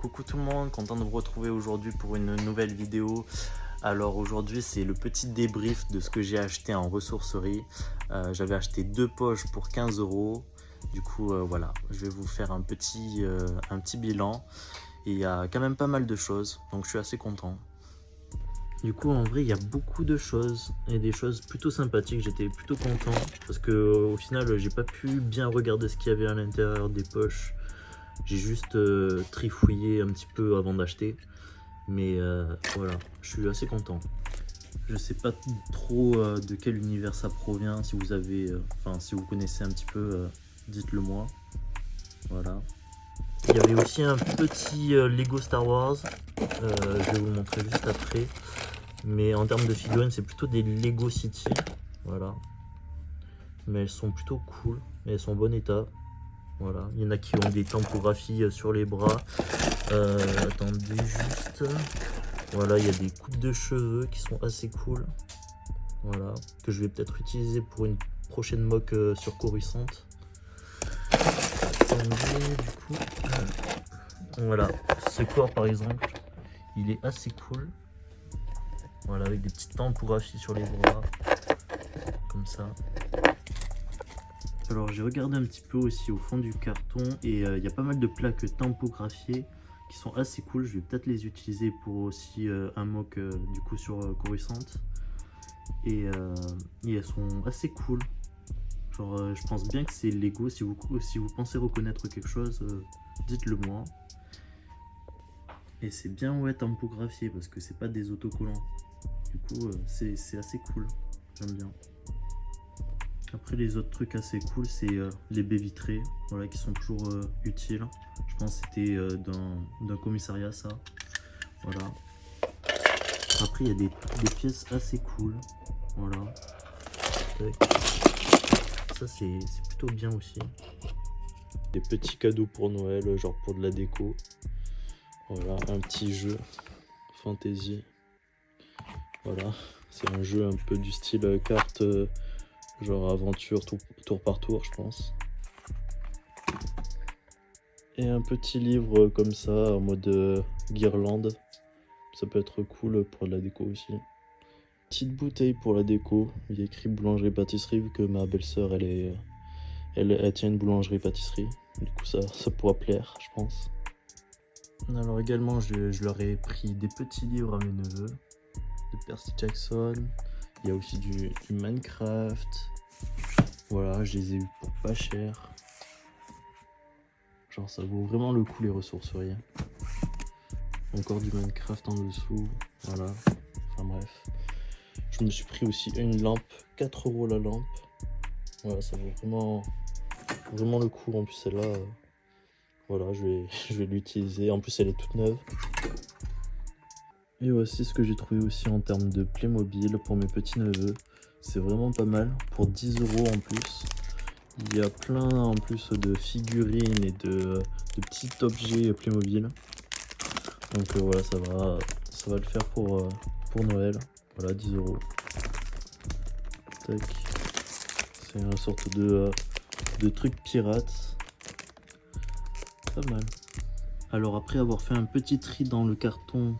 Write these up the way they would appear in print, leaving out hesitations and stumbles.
Coucou tout le monde, content de vous retrouver aujourd'hui pour une nouvelle vidéo. Alors aujourd'hui c'est le petit débrief de ce que j'ai acheté en ressourcerie. J'avais acheté 2 poches pour 15 €. Du coup voilà, je vais vous faire un petit bilan. Et il y a quand même pas mal de choses, donc je suis assez content. Du coup en vrai il y a beaucoup de choses et des choses plutôt sympathiques, j'étais plutôt content parce que au final j'ai pas pu bien regarder ce qu'il y avait à l'intérieur des poches. J'ai juste trifouillé un petit peu avant d'acheter, mais voilà, je suis assez content. Je sais pas trop de quel univers ça provient, si vous avez, si vous connaissez un petit peu, dites-le moi. Voilà. Il y avait aussi un petit Lego Star Wars, je vais vous le montrer juste après. Mais en termes de figurines, c'est plutôt des Lego City, voilà. Mais elles sont plutôt cool, et elles sont en bon état. Voilà, il y en a qui ont des tampographies sur les bras. Attendez juste. Voilà, il y a des coupes de cheveux qui sont assez cool. Voilà, que je vais peut-être utiliser pour une prochaine mock sur Coruscant. Attendez, du coup. Voilà, ce corps par exemple, il est assez cool. Voilà, avec des petites tampographies sur les bras. Comme ça. Alors j'ai regardé un petit peu aussi au fond du carton et il y a pas mal de plaques tampographiées qui sont assez cool. Je vais peut-être les utiliser pour aussi un mock du coup sur Coruscant. Et elles sont assez cool. Genre je pense bien que c'est Lego. Si vous pensez reconnaître quelque chose, dites-le moi. Et c'est bien tampographié parce que c'est pas des autocollants. Du coup c'est assez cool. J'aime bien. Après les autres trucs assez cool, c'est les baies vitrées, voilà, qui sont toujours utiles. Je pense que c'était d'un commissariat ça. Voilà. Après il y a des pièces assez cool. Voilà. Ça c'est plutôt bien aussi. Des petits cadeaux pour Noël, genre pour de la déco. Voilà, un petit jeu fantasy. Voilà, c'est un jeu un peu du style carte. Genre aventure tour par tour, je pense. Et un petit livre comme ça en mode guirlande, ça peut être cool pour la déco aussi. Petite bouteille pour la déco, il y a écrit boulangerie pâtisserie vu que ma belle-sœur elle tient une boulangerie pâtisserie, du coup ça pourra plaire, je pense. Alors également je leur ai pris des petits livres à mes neveux de Percy Jackson. Il y a aussi du Minecraft. Voilà, je les ai eu pour pas cher. Genre ça vaut vraiment le coup les ressourceries. Encore du Minecraft en dessous. Voilà. Enfin bref. Je me suis pris aussi une lampe. 4 € la lampe. Voilà, ça vaut vraiment le coup. En plus celle-là, voilà, je vais l'utiliser. En plus elle est toute neuve. Et voici ce que j'ai trouvé aussi en termes de Playmobil pour mes petits neveux. C'est vraiment pas mal, pour 10 € en plus. Il y a plein en plus de figurines et de petits objets Playmobil. Donc voilà, ça va le faire pour Noël. Voilà, 10 €. Tac. C'est une sorte de truc pirate. Pas mal. Alors après avoir fait un petit tri dans le carton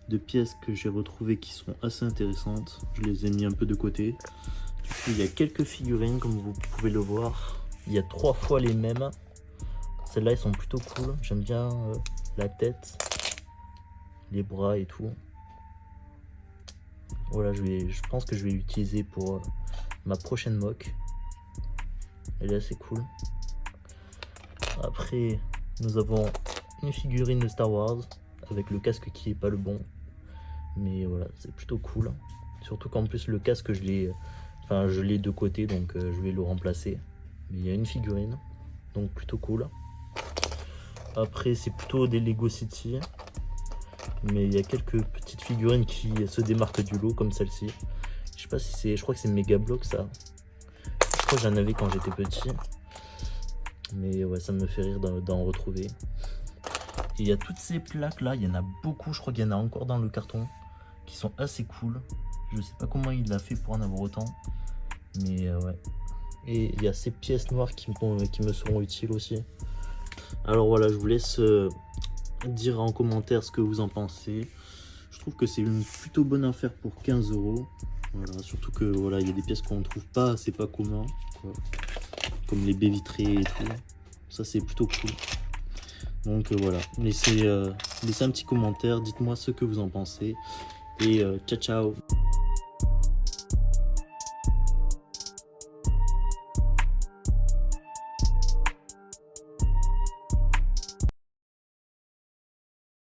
de pièces que j'ai retrouvées qui sont assez intéressantes, je les ai mis un peu de côté. Du coup il y a quelques figurines comme vous pouvez le voir, il y a 3 fois les mêmes. Celles-là elles sont plutôt cool, j'aime bien la tête, les bras et tout. Voilà, je pense que je vais l'utiliser pour ma prochaine mock. Elle est assez cool. Après nous avons une figurine de Star Wars avec le casque qui est pas le bon. Mais voilà, c'est plutôt cool. Surtout qu'en plus le casque je l'ai de côté, donc je vais le remplacer. Mais il y a une figurine, donc plutôt cool. Après c'est plutôt des Lego City. Mais il y a quelques petites figurines qui se démarquent du lot, comme celle-ci. Je sais pas si c'est, je crois que c'est Mega Block ça. Je crois que j'en avais quand j'étais petit. Mais ouais, ça me fait rire d'en retrouver. Et il y a toutes ces plaques là, il y en a beaucoup, je crois qu'il y en a encore dans le carton, qui sont assez cool. Je sais pas comment il a fait pour en avoir autant, mais ouais. Et il y a ces pièces noires qui me seront utiles aussi. Alors voilà, je vous laisse dire en commentaire ce que vous en pensez. Je trouve que c'est une plutôt bonne affaire pour 15 €. Voilà, surtout que voilà, il y a des pièces qu'on ne trouve pas, c'est pas commun, quoi. Comme les baies vitrées et tout. Ça c'est plutôt cool. Donc voilà, laissez un petit commentaire, dites-moi ce que vous en pensez. Et ciao ciao.